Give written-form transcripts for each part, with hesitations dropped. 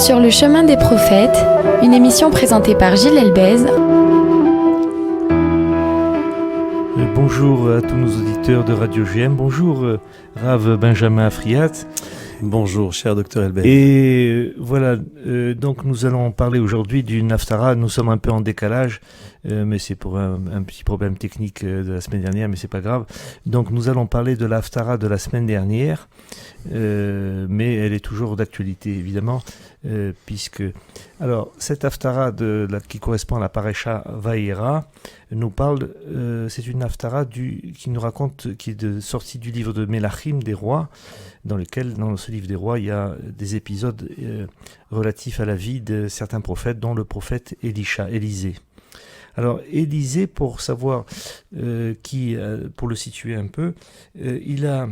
Sur le chemin des prophètes, une émission présentée par Gilles Elbez. Bonjour à tous nos auditeurs de Radio GM, bonjour Rav Benjamin Afriat. Bonjour cher docteur Elbez. Et voilà, donc nous allons parler aujourd'hui d'une Haftara. Nous sommes un peu en décalage, mais c'est pour un petit problème technique de la semaine dernière, mais c'est pas grave. Donc nous allons parler de la Haftara de la semaine dernière, mais elle est toujours d'actualité évidemment, puisque alors cette Haftara qui correspond à la Parasha Vayera nous parle, c'est une Haftara qui nous raconte, qui est sortie du livre de Melachim des rois, dans ce livre des rois il y a des épisodes relatifs à la vie de certains prophètes, dont le prophète Élisée. Alors Élisée, pour savoir pour le situer un peu, il a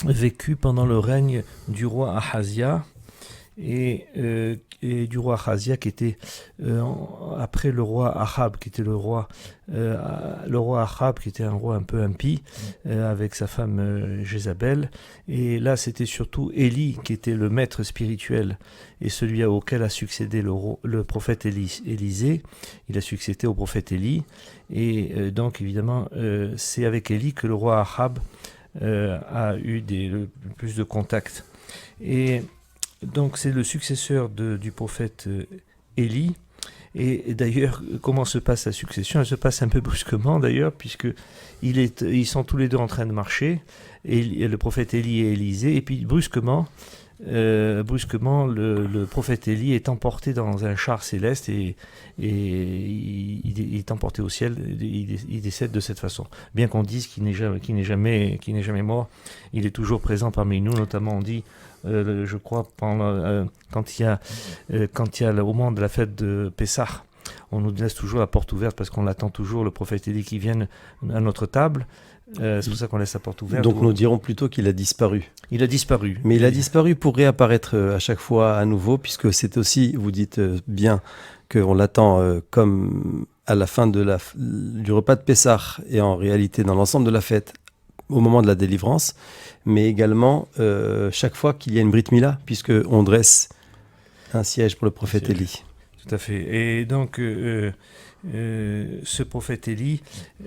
vécu pendant le règne du roi Ahazia et du roi Ahazia qui était après le roi Ahab, qui était le roi Ahab qui était un roi un peu impie avec sa femme Jézabel. Et là c'était surtout Élie qui était le maître spirituel et celui auquel a succédé le prophète Élisée. Il a succédé au prophète Élie et donc évidemment c'est avec Élie que le roi Ahab a eu le plus de contacts. Et donc c'est le successeur du prophète Élie. Et d'ailleurs, comment se passe la succession? Elle se passe un peu brusquement d'ailleurs, puisque ils sont tous les deux en train de marcher, et le prophète Élie et Élisée, et puis brusquement, le prophète Élie est emporté dans un char céleste et il est emporté au ciel. Il décède de cette façon. Bien qu'on dise qu'il n'est jamais mort, il est toujours présent parmi nous. Notamment, on dit, je crois, quand il y a au moment de la fête de Pessah, on nous laisse toujours la porte ouverte parce qu'on attend toujours le prophète Élie qui vienne à notre table. C'est pour ça qu'on laisse la porte ouverte. Donc nous dirons plutôt qu'il a disparu. Il a disparu. Mais il a disparu pour réapparaître à chaque fois à nouveau, puisque c'est aussi, vous dites bien, qu'on l'attend comme à la fin du repas de Pessah, et en réalité dans l'ensemble de la fête, au moment de la délivrance, mais également chaque fois qu'il y a une Brit Mila, puisqu'on dresse un siège pour le prophète Élie. Tout à fait. Et donc, ce prophète Élie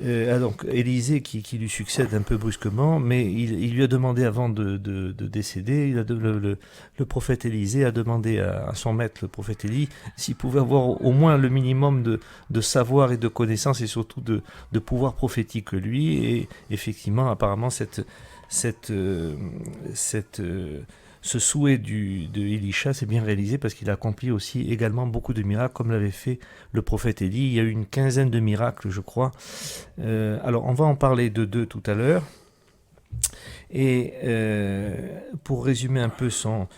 a donc Élisée qui lui succède un peu brusquement, mais il lui a demandé avant de décéder, le prophète Élisée a demandé à son maître, le prophète Élie, s'il pouvait avoir au moins le minimum de savoir et de connaissance et surtout de pouvoir prophétique que lui. Et effectivement, apparemment, ce souhait de Elisha s'est bien réalisé parce qu'il a accompli aussi également beaucoup de miracles comme l'avait fait le prophète Élie. Il y a eu une quinzaine de miracles, je crois. Alors on va en parler de deux tout à l'heure. Et pour résumer un peu son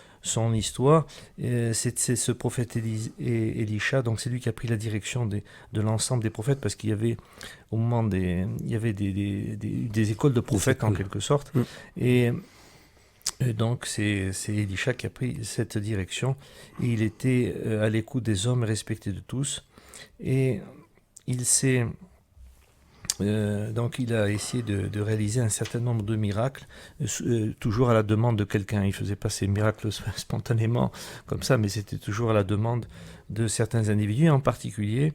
histoire, c'est ce prophète Elisha, donc c'est lui qui a pris la direction de l'ensemble des prophètes, parce qu'il y avait au moment il y avait des écoles de prophètes en quelque sorte. Et donc c'est Elisha qui a pris cette direction, et il était à l'écoute des hommes, respecté de tous, et donc il a essayé de réaliser un certain nombre de miracles, toujours à la demande de quelqu'un. Il ne faisait pas ces miracles spontanément comme ça, mais c'était toujours à la demande de certains individus. En particulier,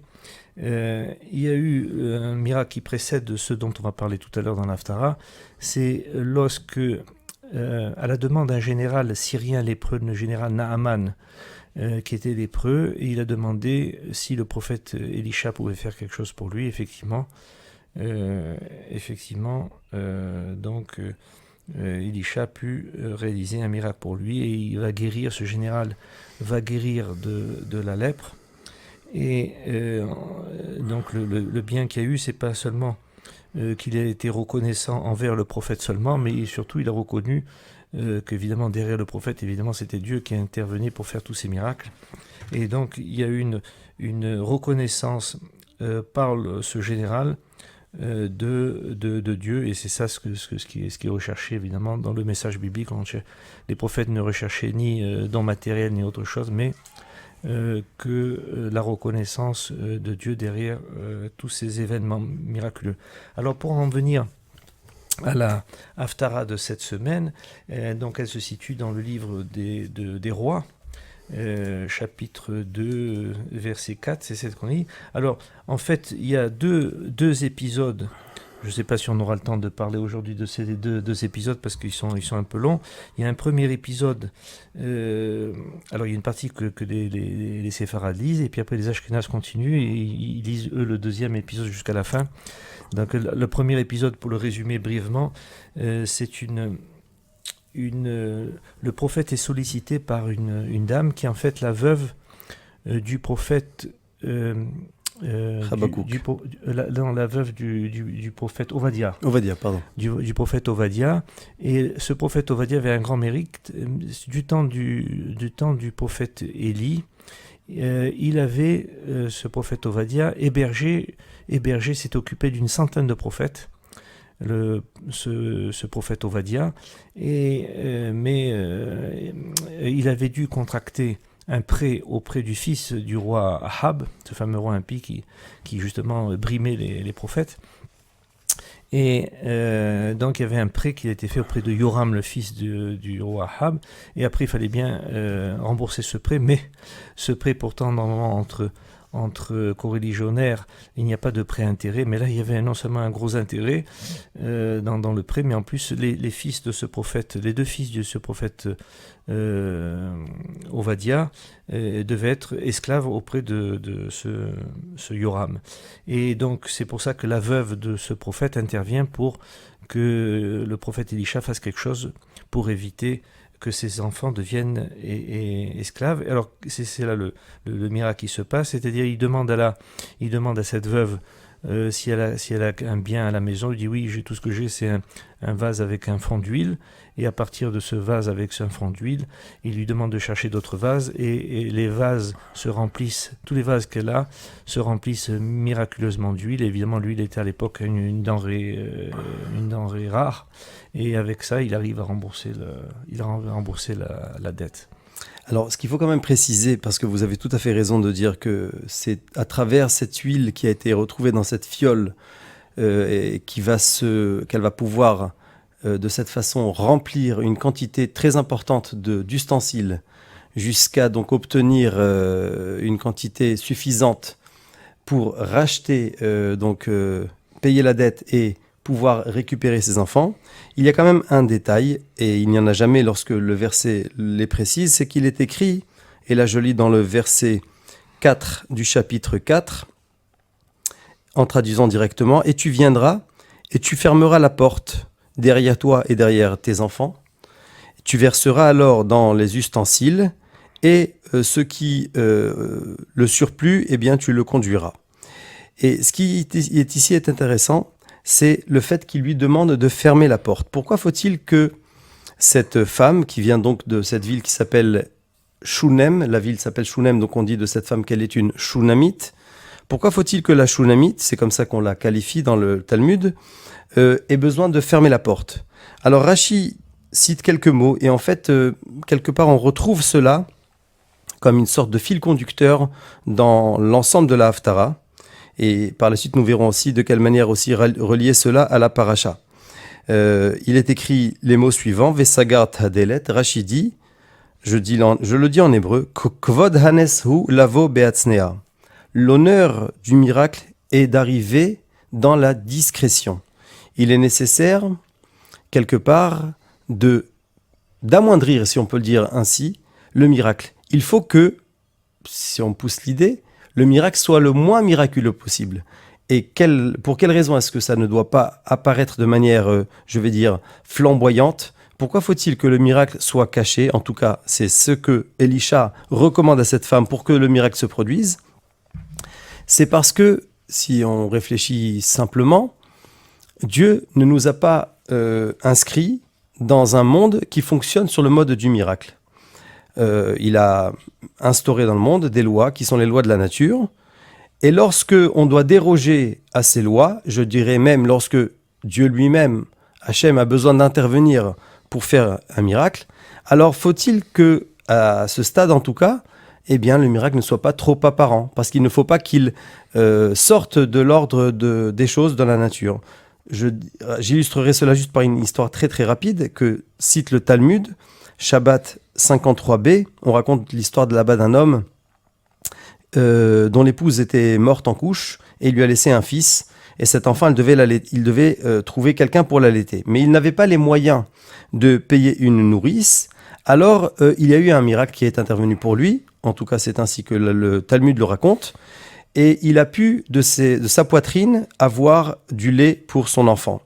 il y a eu un miracle qui précède ce dont on va parler tout à l'heure dans l'Haftara. C'est lorsque à la demande d'un général syrien lépreux, le général Naaman, qui était lépreux, et il a demandé si le prophète Élisha pouvait faire quelque chose pour lui. Effectivement, Élisha a pu réaliser un miracle pour lui, et ce général va guérir de la lèpre. Et donc le bien qu'il y a eu, c'est pas seulement qu'il a été reconnaissant envers le prophète seulement, mais surtout il a reconnu qu'évidemment derrière le prophète, évidemment c'était Dieu qui a intervenu pour faire tous ces miracles. Et donc il y a eu une reconnaissance par ce général de Dieu, et c'est ça ce qui est recherché évidemment dans le message biblique. Les prophètes ne recherchaient ni dons matériels ni autre chose, mais que la reconnaissance de Dieu derrière tous ces événements miraculeux. Alors pour en venir à la Haftara de cette semaine. Donc elle se situe dans le livre des rois, chapitre 2, verset 4, c'est ce qu'on dit. Alors, en fait, il y a deux épisodes. Je ne sais pas si on aura le temps de parler aujourd'hui de ces deux épisodes parce qu'ils sont un peu longs. Il y a un premier épisode. Alors, il y a une partie que les séfarades lisent, et puis après les ashkénazes continuent et ils lisent eux le deuxième épisode jusqu'à la fin. Donc, le premier épisode, pour le résumer brièvement, c'est le prophète est sollicité par une dame qui est en fait la veuve du prophète. La veuve du prophète Ovadia. Ovadia, pardon. Du prophète Ovadia. Et ce prophète Ovadia avait un grand mérite. Du temps du prophète Élie, il avait, ce prophète Ovadia, hébergé, s'est occupé d'une centaine de prophètes. Ce prophète Ovadia. Mais il avait dû contracter un prêt auprès du fils du roi Ahab, ce fameux roi impie qui justement brimait les prophètes. Et donc il y avait un prêt qui a été fait auprès de Yoram, le fils du roi Ahab. Et après il fallait bien rembourser ce prêt, mais ce prêt pourtant normalement entre coreligionnaires, il n'y a pas de prêt-intérêt, mais là il y avait non seulement un gros intérêt dans le prêt, mais en plus les fils de ce prophète, les deux fils de ce prophète Ovadia devaient être esclaves auprès de ce Yoram. Et donc c'est pour ça que la veuve de ce prophète intervient pour que le prophète Élisha fasse quelque chose pour éviter que ses enfants deviennent esclaves. Alors c'est là le miracle qui se passe, c'est-à-dire il demande à cette veuve si elle a un bien à la maison. Il dit oui, tout ce que j'ai, c'est un vase avec un fond d'huile, et à partir de ce vase avec un fond d'huile, il lui demande de chercher d'autres vases, et les vases se remplissent, tous les vases qu'elle a se remplissent miraculeusement d'huile. Évidemment, l'huile était à l'époque une denrée rare, et avec ça, il arrive à rembourser la dette. Alors, ce qu'il faut quand même préciser, parce que vous avez tout à fait raison de dire que c'est à travers cette huile qui a été retrouvée dans cette fiole et qu'elle va pouvoir de cette façon remplir une quantité très importante d'ustensiles jusqu'à donc obtenir une quantité suffisante pour racheter, payer la dette et pouvoir récupérer ses enfants. Il y a quand même un détail, et il n'y en a jamais lorsque le verset les précise, c'est qu'il est écrit, et là je lis dans le verset 4 du chapitre 4, en traduisant directement, « Et tu viendras, et tu fermeras la porte derrière toi et derrière tes enfants. Tu verseras alors dans les ustensiles, et le surplus, eh bien tu le conduiras. » Et ce qui est ici est intéressant, c'est le fait qu'il lui demande de fermer la porte. Pourquoi faut-il que cette femme, qui vient donc de cette ville qui s'appelle Shunem, la ville s'appelle Shunem, donc on dit de cette femme qu'elle est une Shunamite, pourquoi faut-il que la Shunamite, c'est comme ça qu'on la qualifie dans le Talmud, ait besoin de fermer la porte? Alors Rashi cite quelques mots, et en fait, quelque part, on retrouve cela comme une sorte de fil conducteur dans l'ensemble de la Haftara. Et par la suite, nous verrons aussi de quelle manière aussi relier cela à la paracha. Il est écrit les mots suivants, Vesagar Hadelet, Rashi dit, je le dis en hébreu, Kvod Haneshu Lavo Beatznea. L'honneur du miracle est d'arriver dans la discrétion. Il est nécessaire, quelque part, d'amoindrir, si on peut le dire ainsi, le miracle. Il faut que, si on pousse l'idée, le miracle soit le moins miraculeux possible. Et pour quelle raison est-ce que ça ne doit pas apparaître de manière, flamboyante? Pourquoi faut-il que le miracle soit caché? En tout cas, c'est ce que Élisha recommande à cette femme pour que le miracle se produise. C'est parce que, si on réfléchit simplement, Dieu ne nous a pas inscrits dans un monde qui fonctionne sur le mode du miracle. Il a instauré dans le monde des lois qui sont les lois de la nature. Et lorsque on doit déroger à ces lois, je dirais même lorsque Dieu lui-même, Hachem, a besoin d'intervenir pour faire un miracle, alors faut-il que, à ce stade en tout cas, eh bien, le miracle ne soit pas trop apparent, parce qu'il ne faut pas qu'il sorte de l'ordre des choses dans la nature. j'illustrerai cela juste par une histoire très très rapide que cite le Talmud, Shabbat 53b. On raconte l'histoire de là-bas d'un homme dont l'épouse était morte en couche et il lui a laissé un fils. Et cet enfant, il devait trouver quelqu'un pour l'allaiter. Mais il n'avait pas les moyens de payer une nourrice. Alors, il y a eu un miracle qui est intervenu pour lui. En tout cas, c'est ainsi que le Talmud le raconte. Et il a pu, de sa poitrine, avoir du lait pour son enfant.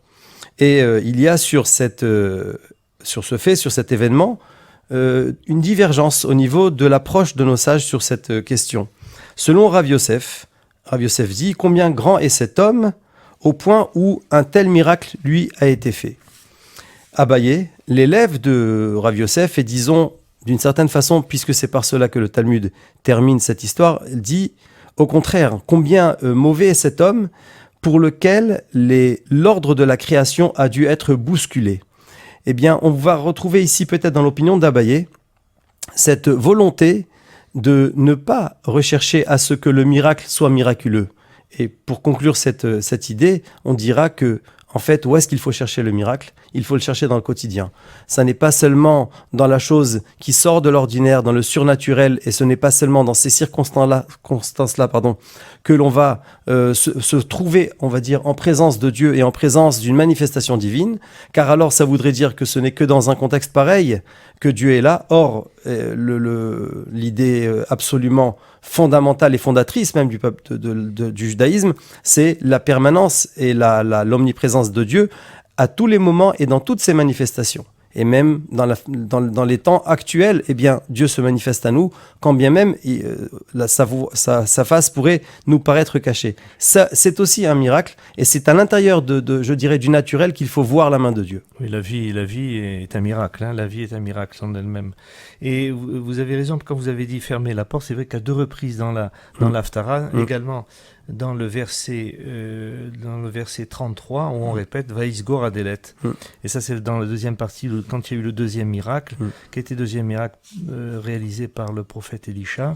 Et il y a sur cet événement, une divergence au niveau de l'approche de nos sages sur cette question. Selon Rav Yosef dit « Combien grand est cet homme au point où un tel miracle lui a été fait ?» Abaye, l'élève de Rav Yosef, et disons d'une certaine façon, puisque c'est par cela que le Talmud termine cette histoire, dit au contraire, combien mauvais est cet homme pour lequel l'ordre de la création a dû être bousculé. Eh bien, on va retrouver ici peut-être dans l'opinion d'Abaye cette volonté de ne pas rechercher à ce que le miracle soit miraculeux. Et pour conclure cette idée, on dira que, en fait, où est-ce qu'il faut chercher le miracle ? Il faut le chercher dans le quotidien. Ça n'est pas seulement dans la chose qui sort de l'ordinaire, dans le surnaturel, et ce n'est pas seulement dans ces circonstances-là, que l'on va se trouver, on va dire, en présence de Dieu et en présence d'une manifestation divine, car alors ça voudrait dire que ce n'est que dans un contexte pareil que Dieu est là. Or, l'idée absolument fondamentale et fondatrice même du peuple du judaïsme, c'est la permanence et l'omniprésence de Dieu à tous les moments et dans toutes ses manifestations. Et même dans les temps actuels, eh bien, Dieu se manifeste à nous, quand bien même sa face pourrait nous paraître cachée. Ça, c'est aussi un miracle, et c'est à l'intérieur je dirais, du naturel qu'il faut voir la main de Dieu. Oui, la vie est un miracle. La vie est un miracle en elle-même. Et vous avez raison, quand vous avez dit fermer la porte, c'est vrai qu'à 2 reprises dans l'Haftara, également dans le verset 33, où on répète Vaïsgor Adelet. Et ça, c'est dans la deuxième partie, quand il y a eu le deuxième miracle, qui était le deuxième miracle réalisé par le prophète Élisha.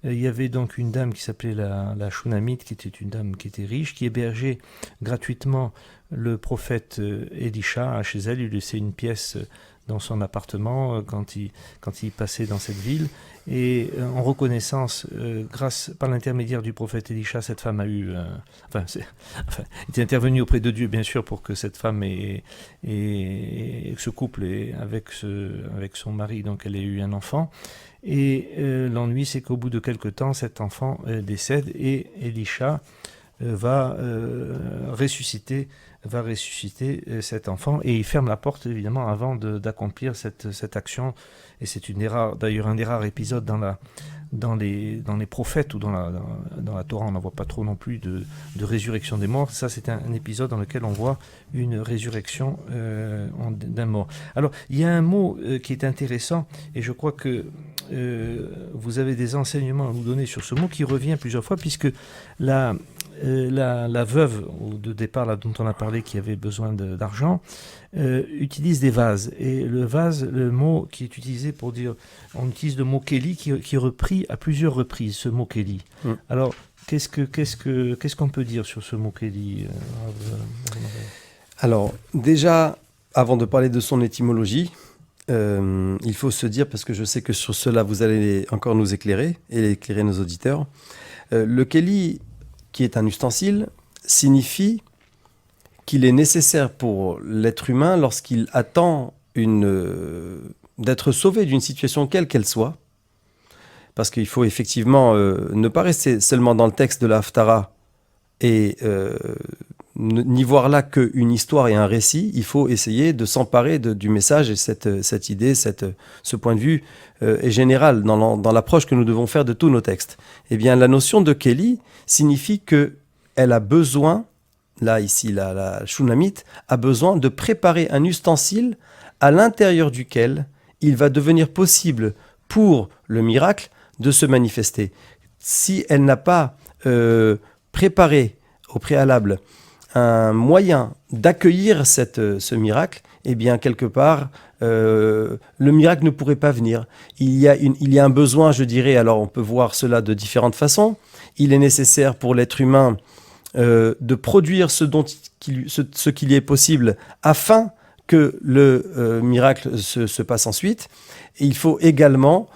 Il y avait donc une dame qui s'appelait la Shunamite, qui était une dame qui était riche, qui hébergeait gratuitement le prophète Élisha chez elle. Il lui laissait une pièce dans son appartement quand il passait dans cette ville. Et en reconnaissance, par l'intermédiaire du prophète Élisha, cette femme a eu... était intervenue auprès de Dieu, bien sûr, pour que cette femme ce couple avec son mari, donc elle ait eu un enfant. Et l'ennui, c'est qu'au bout de quelque temps, cet enfant décède et Élisha va ressusciter cet enfant, et il ferme la porte évidemment avant d'accomplir cette action. Et c'est d'ailleurs un des rares épisodes dans les prophètes ou dans la Torah, on n'en voit pas trop non plus de résurrection des morts. Ça, c'est un épisode dans lequel on voit une résurrection d'un mort. Alors, il y a un mot qui est intéressant, et je crois que vous avez des enseignements à nous donner sur ce mot qui revient plusieurs fois, puisque la veuve de départ là, dont on a parlé, qui avait besoin d'argent, utilise des vases. Et le vase, le mot qui est utilisé pour dire, on utilise le mot Kéli qui est repris à plusieurs reprises, ce mot Kéli. Alors, qu'est-ce qu'on peut dire sur ce mot Kéli Alors, déjà, avant de parler de son étymologie, il faut se dire, parce que je sais que sur cela vous allez encore nous éclairer et éclairer nos auditeurs, le Kéli, qui est un ustensile, signifie qu'il est nécessaire pour l'être humain, lorsqu'il attend d'être sauvé d'une situation quelle qu'elle soit, parce qu'il faut effectivement ne pas rester seulement dans le texte de la Haftara et n'y voir là qu'une histoire et un récit. Il faut essayer de s'emparer du message, et cette idée, ce point de vue est général dans l'approche que nous devons faire de tous nos textes. Eh bien, la notion de Kéli signifie qu'elle a besoin, là, ici, la Shunamite, a besoin de préparer un ustensile à l'intérieur duquel il va devenir possible pour le miracle de se manifester. Si elle n'a pas préparé au préalable un moyen d'accueillir ce miracle, eh bien, quelque part, le miracle ne pourrait pas venir. Il y a un besoin, je dirais, alors on peut voir cela de différentes façons. Il est nécessaire pour l'être humain de produire ce qu'il y est possible afin que le miracle se passe ensuite. Et il faut également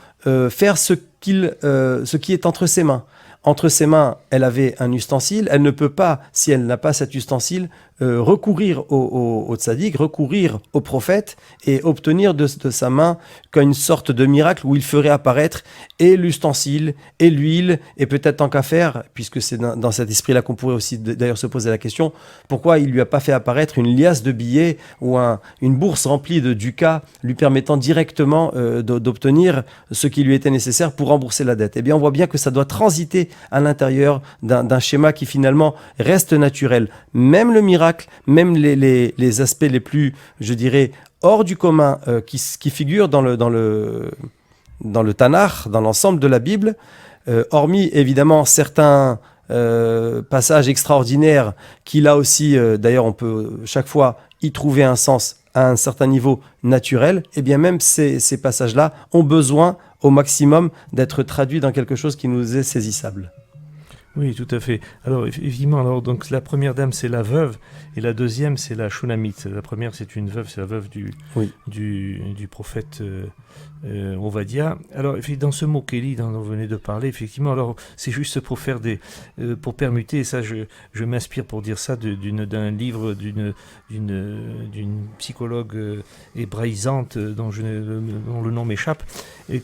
faire ce qui est entre ses mains. Entre ses mains, elle avait un ustensile. Elle ne peut pas, si elle n'a pas cet ustensile, recourir au tzaddik, recourir au prophète et obtenir de sa main une sorte de miracle où il ferait apparaître et l'ustensile et l'huile et peut-être tant qu'à faire, puisque c'est dans cet esprit-là qu'on pourrait aussi d'ailleurs se poser la question, pourquoi il lui a pas fait apparaître une liasse de billets ou une bourse remplie de ducats lui permettant directement d'obtenir ce qui lui était nécessaire pour rembourser la dette. Eh bien, on voit bien que ça doit transiter à l'intérieur d'un schéma qui finalement reste naturel. Même le miracle, même les aspects les plus, je dirais, hors du commun qui figurent dans le Tanakh, dans l'ensemble de la Bible, hormis évidemment certains passages extraordinaires qui là aussi, d'ailleurs on peut chaque fois y trouver un sens à un certain niveau naturel, et bien même ces passages-là ont besoin au maximum d'être traduits dans quelque chose qui nous est saisissable. Oui, tout à fait. Alors, effectivement, donc, la première dame, c'est la veuve, et la deuxième, c'est la Shunamite. La première, c'est une veuve, c'est la veuve du prophète Ovadia. Alors, dans ce mot Kéli dont vous venez de parler, effectivement, alors, c'est juste pour faire pour permuter, et ça, je m'inspire pour dire ça d'un livre d'une psychologue hébraïsante dont le nom m'échappe,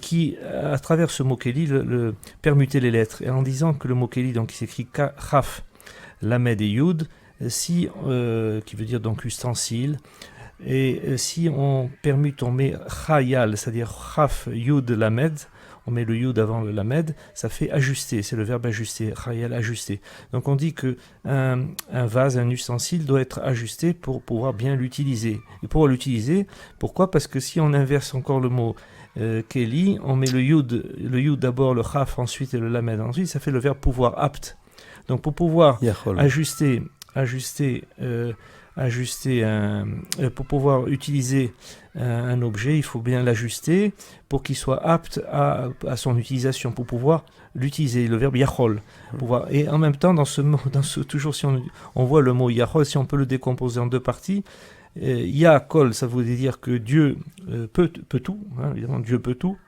qui, à travers ce mot Kéli, permutait les lettres, et en disant que le mot Kéli, donc, qui s'écrit Chaf, Lamed et Yud, qui veut dire donc ustensile, et si on permute, on met Chayal, c'est-à-dire Chaf, Yud, Lamed, on met le Yud avant le Lamed, ça fait ajuster, c'est le verbe ajuster, Chayal, ajuster. Donc on dit qu'un vase, un ustensile doit être ajusté pour pouvoir bien l'utiliser. Et pour l'utiliser, pourquoi ? Parce que si on inverse encore le mot Kéli, on met le Yud d'abord, le Chaf ensuite et le Lamed ensuite, ça fait le verbe pouvoir, apte. Donc pour pouvoir pour pouvoir utiliser un objet, il faut bien l'ajuster pour qu'il soit apte à son utilisation, pour pouvoir l'utiliser, le verbe yachol. Et en même temps, dans ce mot, toujours si on voit le mot yachol, si on peut le décomposer en deux parties, Yachol, ça veut dire que Dieu peut tout, hein, évidemment Dieu peut tout.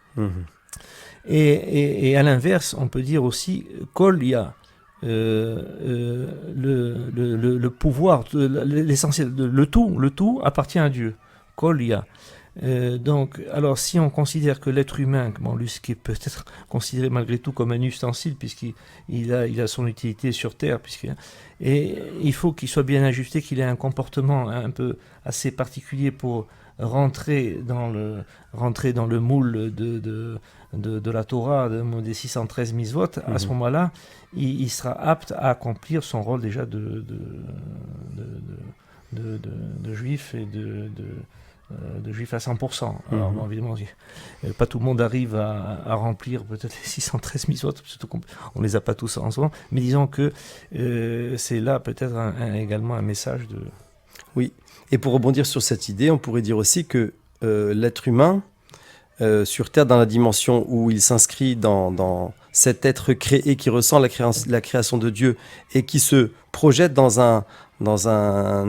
Et à l'inverse, on peut dire aussi Kol Ya, le pouvoir, l'essentiel, le tout appartient à Dieu. Kol Ya. Donc, alors si on considère que l'être humain, ce qui est peut-être considéré malgré tout comme un ustensile, puisqu'il a son utilité sur Terre, et il faut qu'il soit bien ajusté, qu'il ait un comportement un peu assez particulier pour rentrer dans le moule de la Torah, des 613 mitzvot, à ce moment-là, il sera apte à accomplir son rôle déjà de juif et de juif à 100%. Alors, bon, évidemment, pas tout le monde arrive à remplir peut-être les 613 mitzvot, surtout qu'on ne les a pas tous en ce moment, mais disons que c'est là peut-être également un message de... Oui, et pour rebondir sur cette idée, on pourrait dire aussi que l'être humain, sur Terre, dans la dimension où il s'inscrit dans cet être créé qui ressent la création de Dieu et qui se projette dans un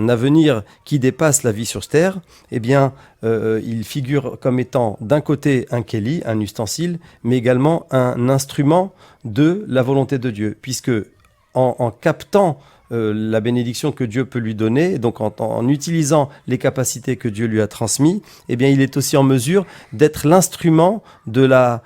avenir qui dépasse la vie sur Terre, eh bien, il figure comme étant d'un côté un kéli, un ustensile, mais également un instrument de la volonté de Dieu, puisque en captant la bénédiction que Dieu peut lui donner, donc en utilisant les capacités que Dieu lui a transmises, eh bien, il est aussi en mesure d'être l'instrument de la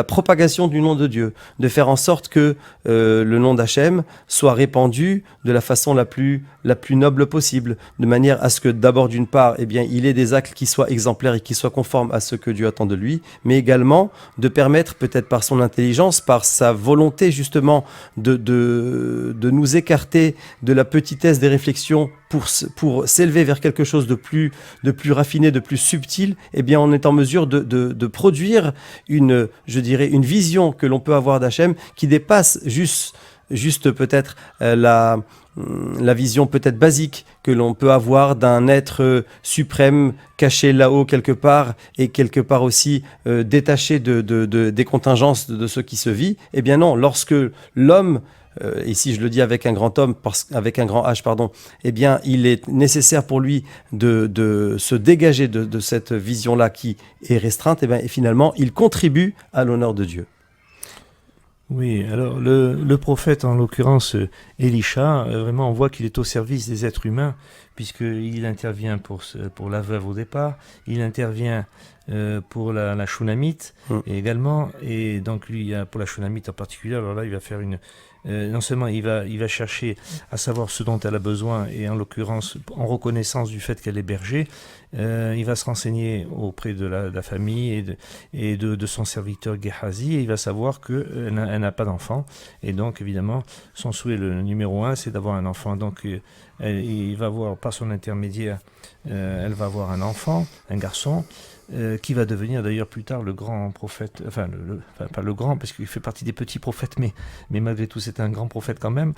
propagation du nom de Dieu, de faire en sorte que le nom d'Hachem soit répandu de la façon la plus noble possible, de manière à ce que d'abord d'une part, eh bien, il ait des actes qui soient exemplaires et qui soient conformes à ce que Dieu attend de lui, mais également de permettre, peut-être par son intelligence, par sa volonté justement de nous écarter de la petitesse des réflexions pour s'élever vers quelque chose de plus raffiné, de plus subtil, eh bien, on est en mesure de produire une vision que l'on peut avoir d'Hachem qui dépasse juste peut-être la vision peut-être basique que l'on peut avoir d'un être suprême caché là-haut quelque part et quelque part aussi détaché des contingences de ce qui se vit. Eh bien non, lorsque l'homme ici je le dis avec un grand homme, avec un grand H, pardon, eh bien il est nécessaire pour lui de se dégager de cette vision-là qui est restreinte, et finalement il contribue à l'honneur de Dieu. Oui, alors le prophète, en l'occurrence Élisha, vraiment on voit qu'il est au service des êtres humains, puisqu'il intervient pour la veuve au départ, il intervient pour la Shunamite également, et donc lui, pour la Shunamite en particulier, alors là il va faire non seulement il va chercher à savoir ce dont elle a besoin, et en l'occurrence en reconnaissance du fait qu'elle est berger, il va se renseigner auprès de la famille et de son serviteur Gehazi, et il va savoir qu'elle n'a pas d'enfant, et donc évidemment son souhait le numéro 1 c'est d'avoir un enfant, donc il va voir par son intermédiaire, elle va avoir un enfant, un garçon, qui va devenir d'ailleurs plus tard le grand prophète, enfin pas le grand parce qu'il fait partie des petits prophètes, mais malgré tout c'est un grand prophète quand même,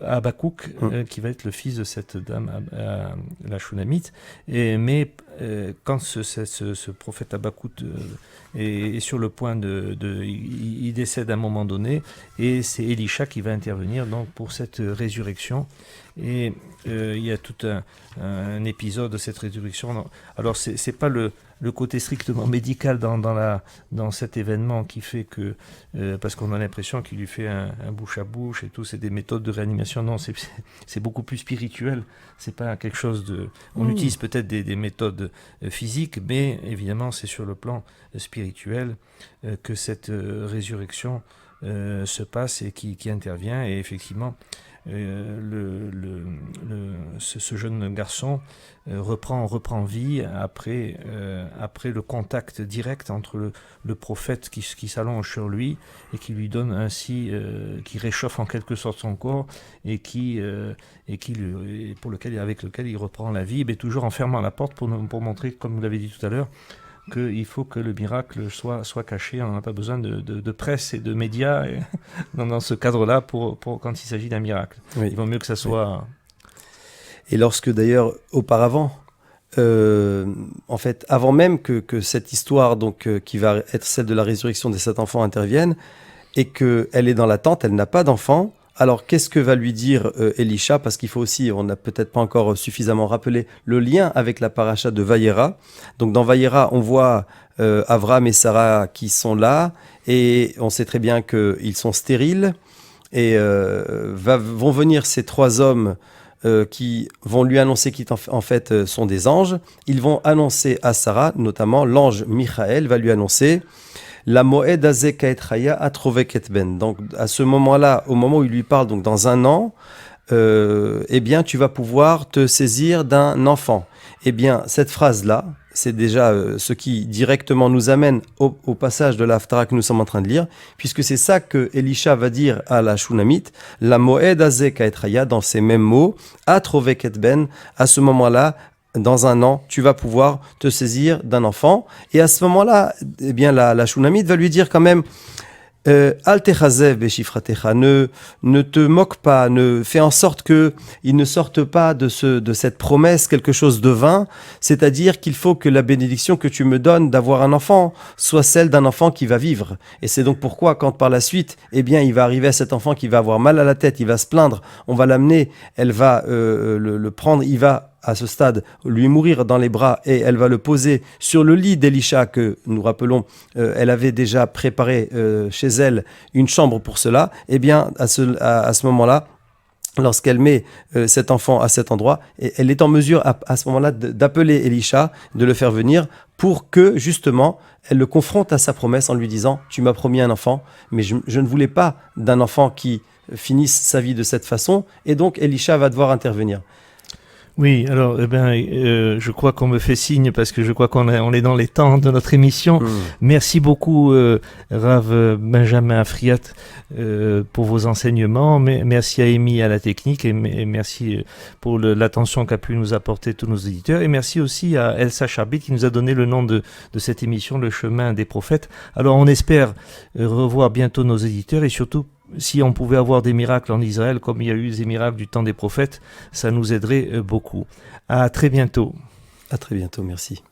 Habakkuk, qui va être le fils de cette dame, la Shunamite, mais quand ce prophète Habakkuk est sur le point il décède à un moment donné, et c'est Élisha qui va intervenir donc pour cette résurrection. Et il y a tout un épisode de cette résurrection. Alors c'est pas le côté strictement médical dans cet événement qui fait que, parce qu'on a l'impression qu'il lui fait un bouche à bouche et tout, c'est des méthodes de réanimation. Non, c'est beaucoup plus spirituel. C'est pas quelque chose de. On utilise peut-être des méthodes physiques, mais évidemment c'est sur le plan spirituel que cette résurrection se passe et qui intervient. Et effectivement, ce jeune garçon reprend vie après le contact direct entre le prophète qui s'allonge sur lui et qui lui donne ainsi, qui réchauffe en quelque sorte son corps, et avec lequel il reprend la vie, mais toujours en fermant la porte pour montrer, comme vous l'avez dit tout à l'heure, qu'il faut que le miracle soit caché. On n'a pas besoin de presse et de médias dans ce cadre-là pour quand il s'agit d'un miracle. Oui. Il vaut mieux que ça soit... Et lorsque d'ailleurs, auparavant, en fait, avant même que cette histoire qui va être celle de la résurrection des 7 enfants intervienne, et qu'elle est dans l'attente, elle n'a pas d'enfant. Alors, qu'est-ce que va lui dire Élisha? Parce qu'il faut aussi, on n'a peut-être pas encore suffisamment rappelé le lien avec la paracha de Vayera. Donc, dans Vayera, on voit Avram et Sarah qui sont là, et on sait très bien qu'ils sont stériles, et vont venir ces 3 hommes qui vont lui annoncer qu'ils en fait sont des anges. Ils vont annoncer à Sarah, notamment l'ange Michael va lui annoncer la moed azeh kaetraya atrove ketben. Donc à ce moment-là, au moment où il lui parle, donc dans un an, eh bien tu vas pouvoir te saisir d'un enfant. Eh bien cette phrase-là, c'est déjà ce qui directement nous amène au passage de l'Haftara que nous sommes en train de lire, puisque c'est ça que Élisha va dire à la Shunamite, la moed azeh kaetraya, dans ces mêmes mots, atrove ketben, à ce moment-là, dans un an, tu vas pouvoir te saisir d'un enfant. Et à ce moment-là, eh bien, la Shunamite va lui dire quand même, Al techazev beshifratecha, ne te moque pas, fais en sorte qu'il ne sorte pas de cette promesse quelque chose de vain, c'est-à-dire qu'il faut que la bénédiction que tu me donnes d'avoir un enfant soit celle d'un enfant qui va vivre. Et c'est donc pourquoi, quand par la suite, eh bien, il va arriver à cet enfant qui va avoir mal à la tête, il va se plaindre, on va l'amener, elle va le prendre, il va à ce stade, lui mourir dans les bras, et elle va le poser sur le lit d'Élisha que, nous rappelons, elle avait déjà préparé chez elle une chambre pour cela. Eh bien, à ce moment-là, lorsqu'elle met cet enfant à cet endroit, elle est en mesure à ce moment-là d'appeler Élisha, de le faire venir pour que, justement, elle le confronte à sa promesse en lui disant « Tu m'as promis un enfant, mais je ne voulais pas d'un enfant qui finisse sa vie de cette façon. » Et donc, Élisha va devoir intervenir. Oui, alors je crois qu'on me fait signe parce que je crois on est dans les temps de notre émission. Merci beaucoup Rav Benjamin Afriat pour vos enseignements. Merci à Amy à la technique, et merci pour l'attention qu'a pu nous apporter tous nos éditeurs, et merci aussi à Elsa Charbit qui nous a donné le nom de cette émission, Le Chemin des Prophètes. Alors on espère revoir bientôt nos éditeurs, et surtout si on pouvait avoir des miracles en Israël comme il y a eu des miracles du temps des prophètes, ça nous aiderait beaucoup. À très bientôt. À très bientôt, merci.